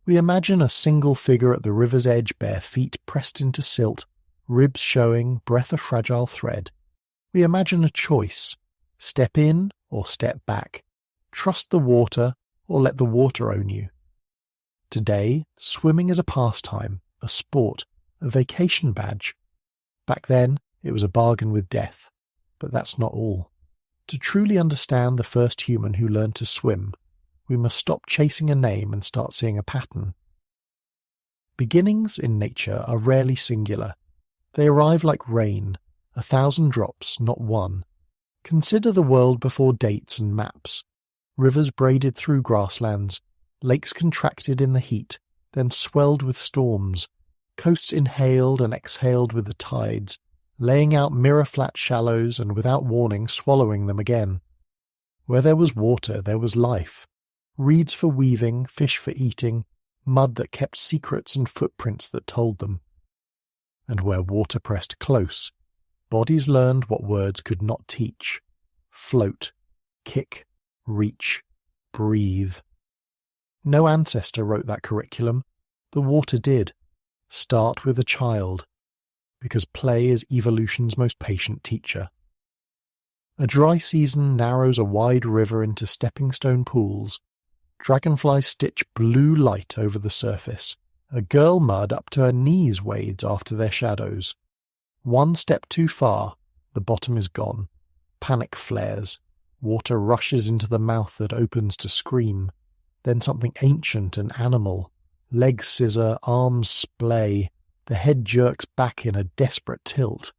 We imagine a single figure at the river's edge, bare feet pressed into silt, ribs showing, breath a fragile thread. We imagine a choice: step in or step back, trust the water or let the water own you. Today, swimming is a pastime, a sport, a vacation badge. Back then, it was a bargain with death. But that's not all. To truly understand the first human who learned to swim, we must stop chasing a name and start seeing a pattern. Beginnings in nature are rarely singular. They arrive like rain, 1,000 drops, not one. Consider the world before dates and maps. Rivers braided through grasslands, lakes contracted in the heat, then swelled with storms, coasts inhaled and exhaled with the tides, laying out mirror-flat shallows and without warning swallowing them again. Where there was water, there was life. Reeds for weaving, fish for eating, mud that kept secrets and footprints that told them. And where water pressed close, bodies learned what words could not teach: float, kick, reach, breathe. No ancestor wrote that curriculum. The water did. Start with a child, because play is evolution's most patient teacher. A dry season narrows a wide river into stepping-stone pools. Dragonflies stitch blue light over the surface. A girl mud up to her knees wades after their shadows. One step too far, the bottom is gone. Panic flares. Water rushes into the mouth that opens to scream. Then something ancient and animal. Legs scissor, arms splay. The head jerks back in a desperate tilt.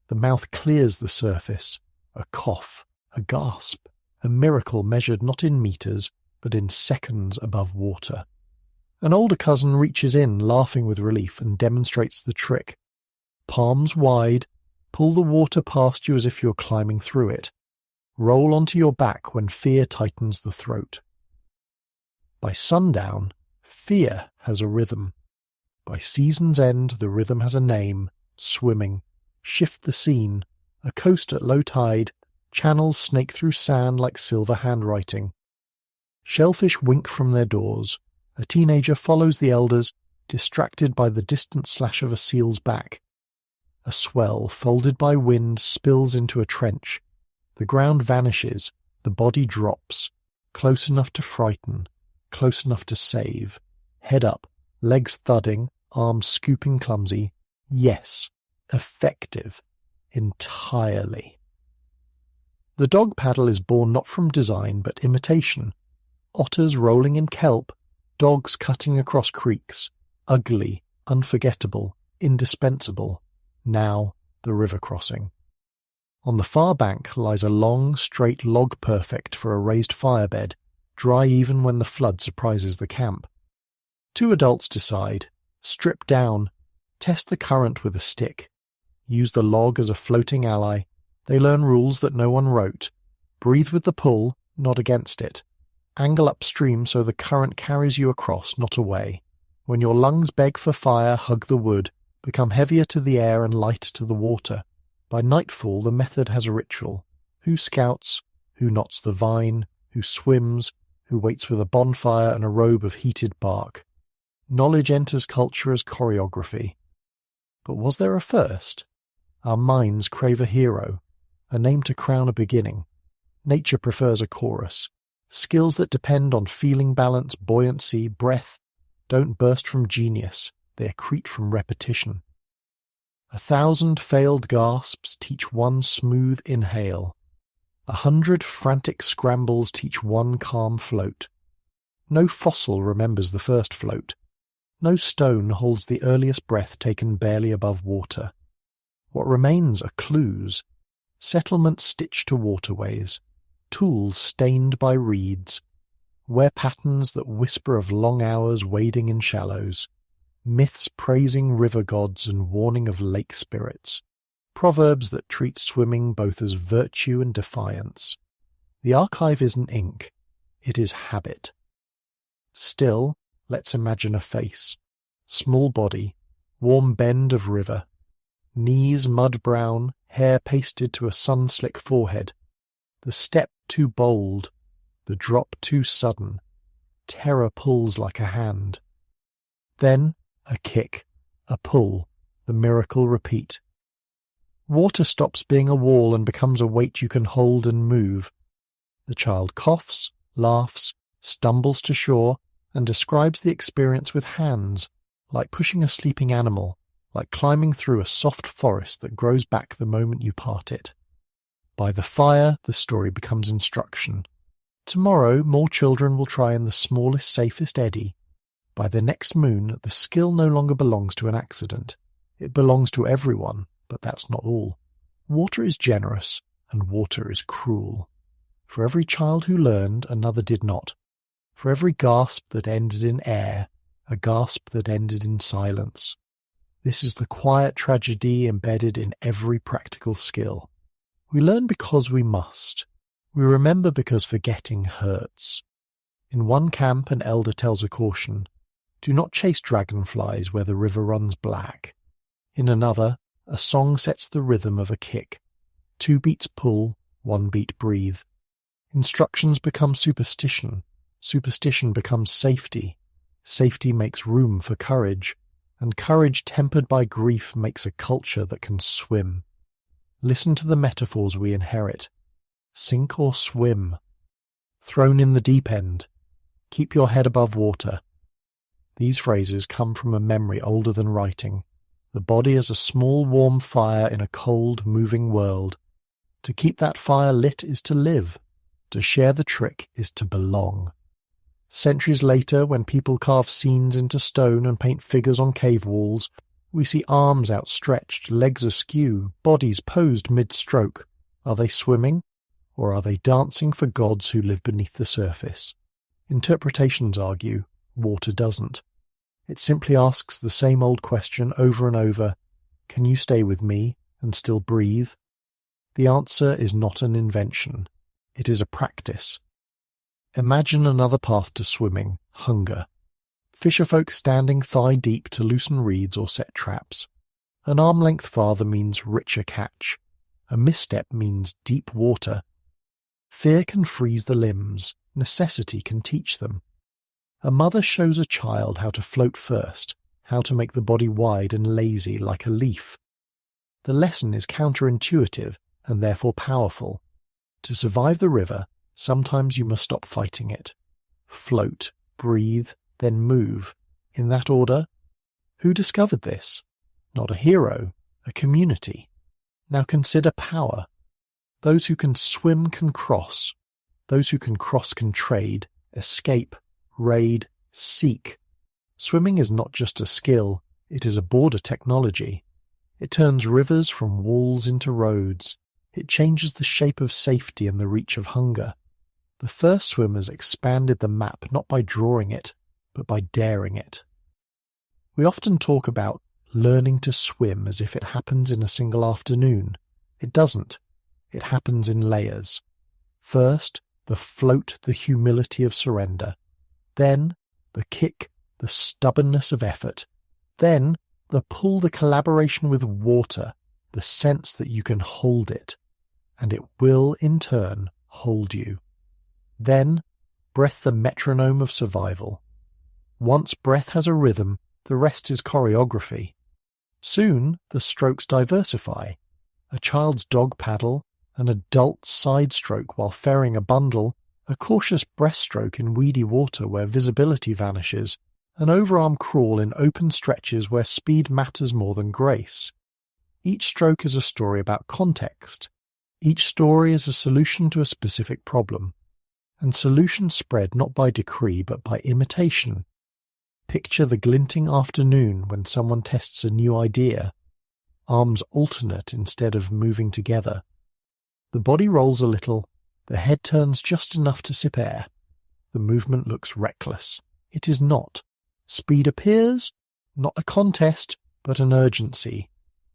The mouth clears the surface. A cough, a gasp, a miracle measured not in meters, but in seconds above water. An older cousin reaches in, laughing with relief, and demonstrates the trick. Palms wide, pull the water past you as if you're climbing through it. Roll onto your back when fear tightens the throat. By sundown, fear has a rhythm. By season's end, the rhythm has a name: swimming. Shift the scene. A coast at low tide, channels snake through sand like silver handwriting. Shellfish wink from their doors. A teenager follows the elders, distracted by the distant slash of a seal's back. A swell, folded by wind, spills into a trench. The ground vanishes, the body drops, close enough to frighten, close enough to save. Head up, legs thudding, arms scooping clumsy. Yes, effective. Entirely. The dog paddle is born not from design but imitation. Otters rolling in kelp, dogs cutting across creeks. Ugly, unforgettable, indispensable. Now the river crossing. On the far bank lies a long, straight log perfect for a raised firebed, dry even when the flood surprises the camp. Two adults decide. Strip down. Test the current with a stick. Use the log as a floating ally. They learn rules that no one wrote. Breathe with the pull, not against it. Angle upstream so the current carries you across, not away. When your lungs beg for fire, hug the wood. Become heavier to the air and lighter to the water. By nightfall, the method has a ritual. Who scouts? Who knots the vine? Who swims? Who waits with a bonfire and a robe of heated bark? Knowledge enters culture as choreography. But was there a first? Our minds crave a hero, a name to crown a beginning. Nature prefers a chorus. Skills that depend on feeling balance, buoyancy, breath, don't burst from genius, they accrete from repetition. 1,000 failed gasps teach one smooth inhale. 100 frantic scrambles teach one calm float. No fossil remembers the first float. No stone holds the earliest breath taken barely above water. What remains are clues, settlements stitched to waterways, tools stained by reeds, wear patterns that whisper of long hours wading in shallows, myths praising river gods and warning of lake spirits, proverbs that treat swimming both as virtue and defiance. The archive isn't ink, it is habit. Still, let's imagine a face, small body, warm bend of river, knees mud-brown, hair pasted to a sun-slick forehead. The step too bold, the drop too sudden. Terror pulls like a hand. Then a kick, a pull, the miracle repeat. Water stops being a wall and becomes a weight you can hold and move. The child coughs, laughs, stumbles to shore, and describes the experience with hands, like pushing a sleeping animal, like climbing through a soft forest that grows back the moment you part it. By the fire, the story becomes instruction. Tomorrow, more children will try in the smallest, safest eddy. By the next moon, the skill no longer belongs to an accident. It belongs to everyone, but that's not all. Water is generous, and water is cruel. For every child who learned, another did not. For every gasp that ended in air, a gasp that ended in silence. This is the quiet tragedy embedded in every practical skill. We learn because we must. We remember because forgetting hurts. In one camp, an elder tells a caution. Do not chase dragonflies where the river runs black. In another, a song sets the rhythm of a kick. 2 beats pull, 1 beat breathe. Instructions become superstition. Superstition becomes safety. Safety makes room for courage. And courage tempered by grief makes a culture that can swim. Listen to the metaphors we inherit. Sink or swim. Thrown in the deep end. Keep your head above water. These phrases come from a memory older than writing. The body is a small warm fire in a cold, moving world. To keep that fire lit is to live. To share the trick is to belong. Centuries later, when people carve scenes into stone and paint figures on cave walls, we see arms outstretched, legs askew, bodies posed mid-stroke. Are they swimming? Or are they dancing for gods who live beneath the surface? Interpretations argue, water doesn't. It simply asks the same old question over and over, can you stay with me and still breathe? The answer is not an invention. It is a practice. Imagine another path to swimming, hunger. Fisherfolk standing thigh-deep to loosen reeds or set traps. An arm-length farther means richer catch. A misstep means deep water. Fear can freeze the limbs. Necessity can teach them. A mother shows a child how to float first, how to make the body wide and lazy like a leaf. The lesson is counterintuitive and therefore powerful. To survive the river, sometimes you must stop fighting it. Float, breathe, then move. In that order. Who discovered this? Not a hero, a community. Now consider power. Those who can swim can cross. Those who can cross can trade, escape, raid, seek. Swimming is not just a skill, it is a border technology. It turns rivers from walls into roads. It changes the shape of safety and the reach of hunger. The first swimmers expanded the map not by drawing it, but by daring it. We often talk about learning to swim as if it happens in a single afternoon. It doesn't. It happens in layers. First, the float, the humility of surrender. Then, the kick, the stubbornness of effort. Then, the pull, the collaboration with water, the sense that you can hold it. And it will, in turn, hold you. Then, breath, the metronome of survival. Once breath has a rhythm, the rest is choreography. Soon, the strokes diversify. A child's dog paddle, an adult's side stroke while ferrying a bundle, a cautious breaststroke in weedy water where visibility vanishes, an overarm crawl in open stretches where speed matters more than grace. Each stroke is a story about context. Each story is a solution to a specific problem. And solutions spread not by decree but by imitation. Picture the glinting afternoon when someone tests a new idea. Arms alternate instead of moving together. The body rolls a little, the head turns just enough to sip air. The movement looks reckless. It is not. Speed appears, not a contest, but an urgency.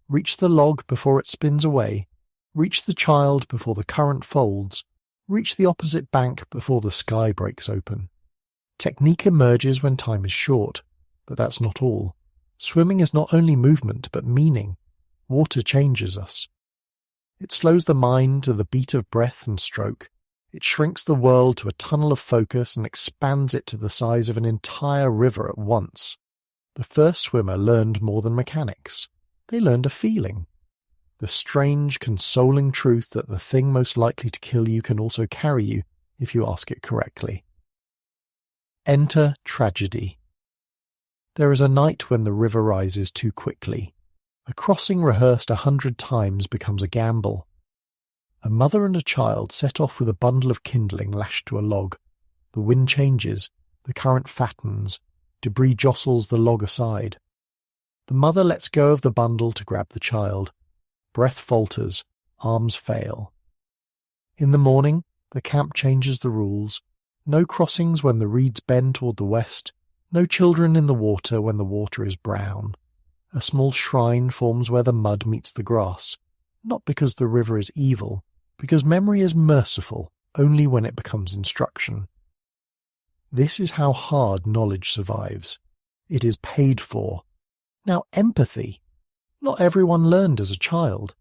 Reach the log before it spins away. Reach the child before the current folds. Reach the opposite bank before the sky breaks open. Technique emerges when time is short, but that's not all. Swimming is not only movement, but meaning. Water changes us. It slows the mind to the beat of breath and stroke. It shrinks the world to a tunnel of focus and expands it to the size of an entire river at once. The first swimmer learned more than mechanics. They learned a feeling. The strange, consoling truth that the thing most likely to kill you can also carry you if you ask it correctly. Enter tragedy. There is a night when the river rises too quickly. A crossing rehearsed 100 times becomes a gamble. A mother and a child set off with a bundle of kindling lashed to a log. The wind changes, the current fattens, debris jostles the log aside. The mother lets go of the bundle to grab the child. Breath falters, arms fail. In the morning, the camp changes the rules. No crossings when the reeds bend toward the west. No children in the water when the water is brown. A small shrine forms where the mud meets the grass, not because the river is evil, because memory is merciful only when it becomes instruction. This is how hard knowledge survives. It is paid for. Now empathy. Not everyone learned as a child.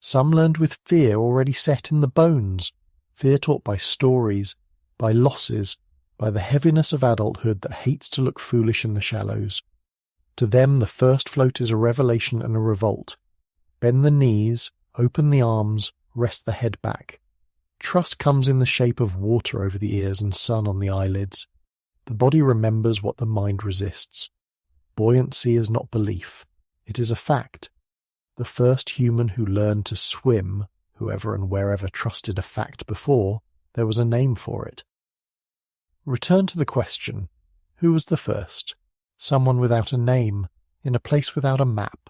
Some learned with fear already set in the bones, fear taught by stories, by losses, by the heaviness of adulthood that hates to look foolish in the shallows. To them the first float is a revelation and a revolt. Bend the knees, open the arms, rest the head back. Trust comes in the shape of water over the ears and sun on the eyelids. The body remembers what the mind resists. Buoyancy is not belief. It is a fact. The first human who learned to swim, whoever and wherever trusted a fact before, there was a name for it. Return to the question, who was the first? Someone without a name, in a place without a map.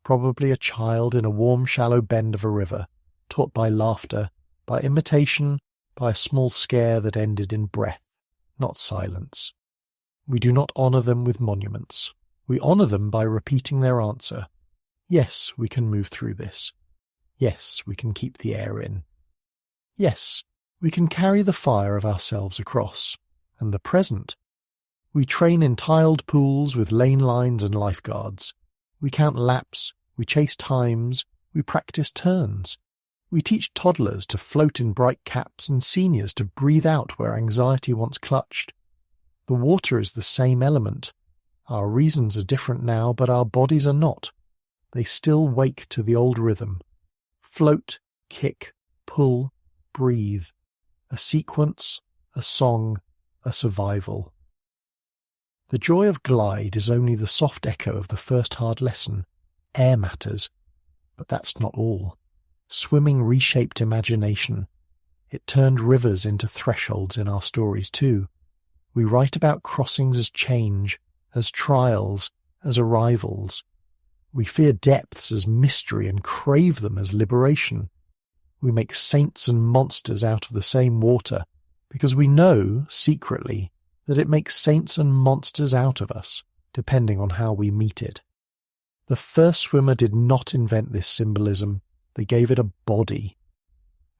Probably a child in a warm, shallow bend of a river, taught by laughter, by imitation, by a small scare that ended in breath, not silence. We do not honour them with monuments. We honour them by repeating their answer. Yes, we can move through this. Yes, we can keep the air in. Yes, we can carry the fire of ourselves across. And the present. We train in tiled pools with lane lines and lifeguards. We count laps, we chase times, we practice turns. We teach toddlers to float in bright caps and seniors to breathe out where anxiety once clutched. The water is the same element. Our reasons are different now, but our bodies are not. They still wake to the old rhythm. Float, kick, pull, breathe. A sequence, a song, a survival. The joy of glide is only the soft echo of the first hard lesson. Air matters. But that's not all. Swimming reshaped imagination. It turned rivers into thresholds in our stories too. We write about crossings as change, as trials, as arrivals. We fear depths as mystery and crave them as liberation. We make saints and monsters out of the same water because we know, secretly, that it makes saints and monsters out of us, depending on how we meet it. The first swimmer did not invent this symbolism. They gave it a body.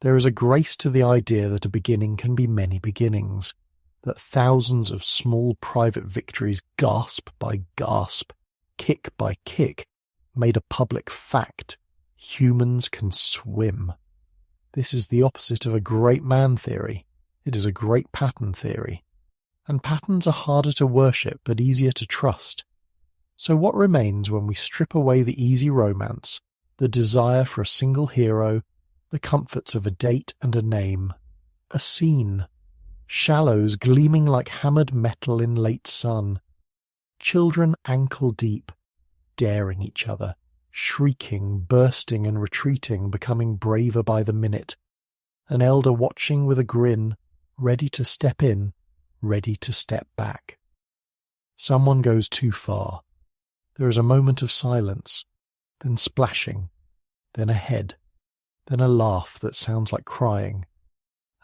There is a grace to the idea that a beginning can be many beginnings, that thousands of small private victories, gasp by gasp, kick by kick, made a public fact. Humans can swim. This is the opposite of a great man theory. It is a great pattern theory. And patterns are harder to worship but easier to trust. So what remains when we strip away the easy romance, the desire for a single hero, the comforts of a date and a name? A scene. Shallows gleaming like hammered metal in late sun. Children ankle deep, daring each other, shrieking, bursting and retreating, becoming braver by the minute. An elder watching with a grin, ready to step in, ready to step back. Someone goes too far. There is a moment of silence, then splashing, then a head, then a laugh that sounds like crying,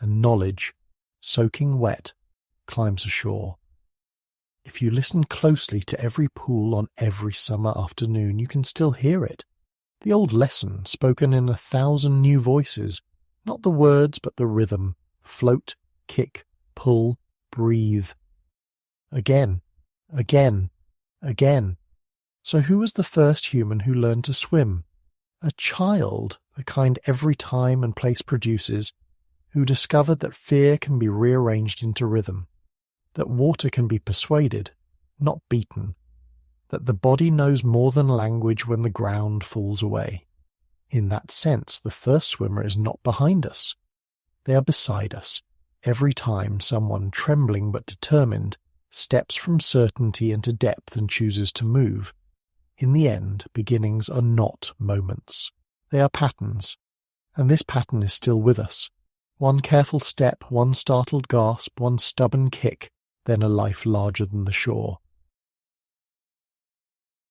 and knowledge, soaking wet, climbs ashore. If you listen closely to every pool on every summer afternoon, you can still hear it. The old lesson spoken in 1,000 new voices, not the words but the rhythm. Float, kick, pull, breathe. Again, again, again. So who was the first human who learned to swim? A child, the kind every time and place produces, who discovered that fear can be rearranged into rhythm, that water can be persuaded, not beaten. that the body knows more than language when the ground falls away. In that sense, the first swimmer is not behind us. They are beside us, every time someone trembling but determined steps from certainty into depth and chooses to move. In the end, beginnings are not moments. They are patterns, and this pattern is still with us. One careful step, one startled gasp, one stubborn kick, then a life larger than the shore.